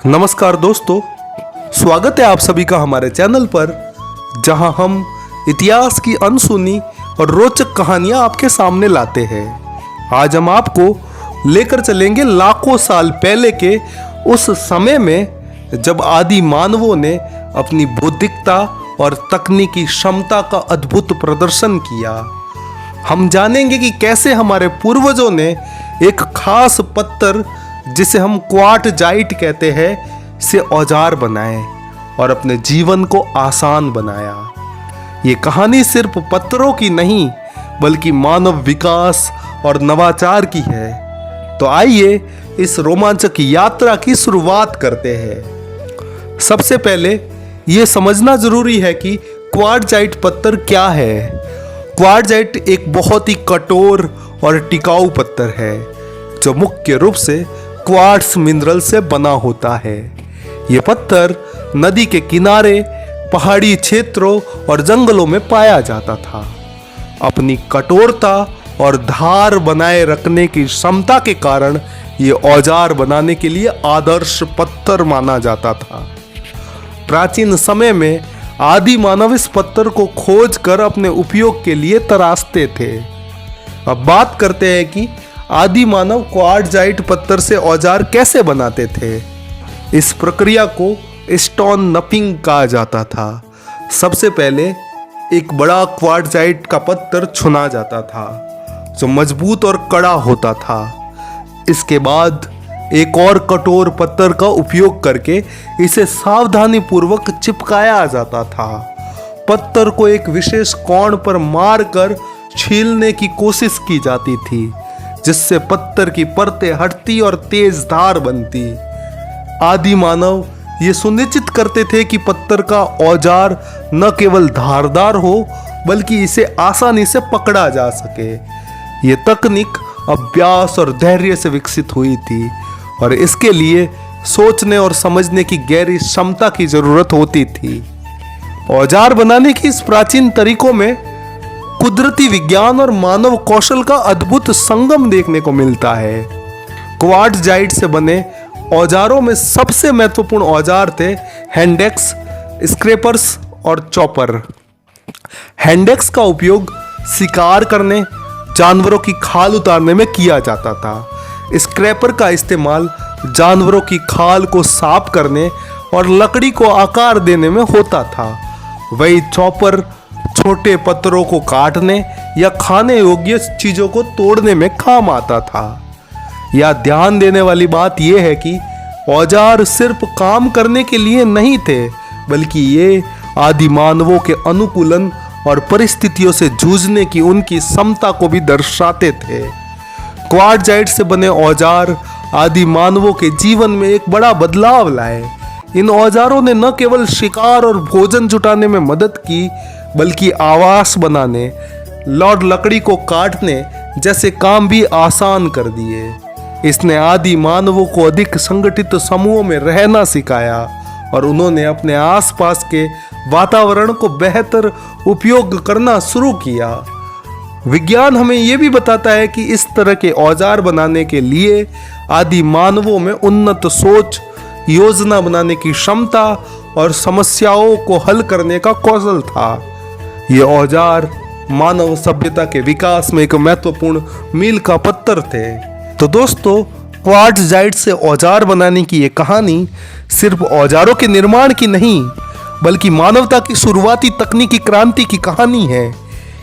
नमस्कार दोस्तों, स्वागत है आप सभी का हमारे चैनल पर, जहां हम इतिहास की अनसुनी और रोचक कहानियां आपके सामने लाते हैं। आज हम आपको लेकर चलेंगे लाखों साल पहले के उस समय में जब आदि मानवों ने अपनी बौद्धिकता और तकनीकी क्षमता का अद्भुत प्रदर्शन किया। हम जानेंगे कि कैसे हमारे पूर्वजों ने एक खास पत्थर, जिसे हम क्वार्टजाइट कहते हैं, से औजार बनाए और अपने जीवन को आसान बनाया। ये कहानी सिर्फ पत्थरों की नहीं, बल्कि मानव विकास और नवाचार की है। तो आइए इस रोमांचक यात्रा की शुरुआत करते हैं। सबसे पहले ये समझना जरूरी है कि क्वार्टजाइट पत्थर क्या है। क्वार्टजाइट एक बहुत ही कठोर और टिकाऊ पत्थर है, जो मुख्य रूप से क्वार्ट्ज मिनरल से बना होता है। यह पत्थर नदी के किनारे, पहाड़ी क्षेत्रों और जंगलों में पाया जाता था। अपनी कठोरता और धार बनाए रखने की क्षमता के कारण यह औजार बनाने के लिए आदर्श पत्थर माना जाता था। प्राचीन समय में आदि मानव इस पत्थर को खोज कर अपने उपयोग के लिए तराशते थे। अब बात करते हैं कि आदि मानव क्वार्टजाइट पत्थर से औजार कैसे बनाते थे। इस प्रक्रिया को स्टोन नपिंग कहा जाता था। सबसे पहले एक बड़ा क्वार्टजाइट का पत्थर चुना जाता था, जो मजबूत और कड़ा होता था। इसके बाद एक और कठोर पत्थर का उपयोग करके इसे सावधानी पूर्वक चिपकाया जाता था। पत्थर को एक विशेष कोण पर मारकर छीलने की कोशिश की जाती थी, जिससे पत्थर की परतें हटती और तेज धार बनती। आदि मानव ये सुनिश्चित करते थे कि पत्थर का औजार न केवल धारदार हो, बल्कि इसे आसानी से पकड़ा जा सके। ये तकनीक अभ्यास और धैर्य से विकसित हुई थी, और इसके लिए सोचने और समझने की गहरी क्षमता की जरूरत होती थी। औजार बनाने की इस प्राचीन तरीकों में कुदरती विज्ञान और मानव कौशल का अद्भुत संगम देखने को मिलता है। क्वार्टजाइट से बने औजारों में सबसे महत्वपूर्ण औजार थे हैंडेक्स, स्क्रैपर्स और चॉपर। हैंडेक्स का उपयोग शिकार करने, जानवरों की खाल उतारने में किया जाता था। स्क्रैपर का इस्तेमाल जानवरों की खाल को साफ करने और लकड़ी को आकार देने में होता था। वही चॉपर छोटे पत्थरों को काटने या खाने योग्य चीजों को तोड़ने में काम आता था। यह ध्यान देने वाली बात यह है कि औजार सिर्फ काम करने के लिए नहीं थे, बल्कि ये आदि मानवों के अनुकूलन और परिस्थितियों से जूझने की उनकी क्षमता को भी दर्शाते थे। क्वार्टजाइट से बने औजार आदि मानवों के जीवन में एक बड़ा बदलाव लाए। इन औजारों ने न केवल शिकार और भोजन जुटाने में मदद की, बल्कि आवास बनाने, लकड़ी को काटने जैसे काम भी आसान कर दिए। इसने आदि मानवों को अधिक संगठित समूहों में रहना सिखाया, और उन्होंने अपने आसपास के वातावरण को बेहतर उपयोग करना शुरू किया। विज्ञान हमें यह भी बताता है कि इस तरह के औजार बनाने के लिए आदि मानवों में उन्नत सोच, योजना बनाने की क्षमता और समस्याओं को हल करने का कौशल था। ये औजार मानव सभ्यता के विकास में एक महत्वपूर्ण मील का पत्थर थे। तो दोस्तों, क्वार्टजाइट से औजार बनाने की ये कहानी सिर्फ औजारों के निर्माण की नहीं, बल्कि मानवता की शुरुआती तकनीकी क्रांति की कहानी है।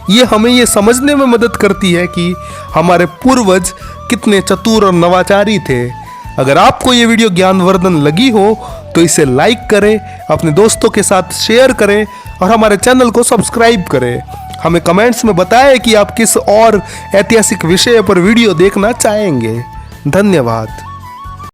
ये हमें ये समझने में मदद करती है कि हमारे पूर्वज कितने चतुर और नवाचारी थे। अगर आपको ये वीडियो ज्ञानवर्धन लगी हो तो इसे लाइक करें, अपने दोस्तों के साथ शेयर करें और हमारे चैनल को सब्सक्राइब करें। हमें कमेंट्स में बताएं कि आप किस और ऐतिहासिक विषय पर वीडियो देखना चाहेंगे। धन्यवाद।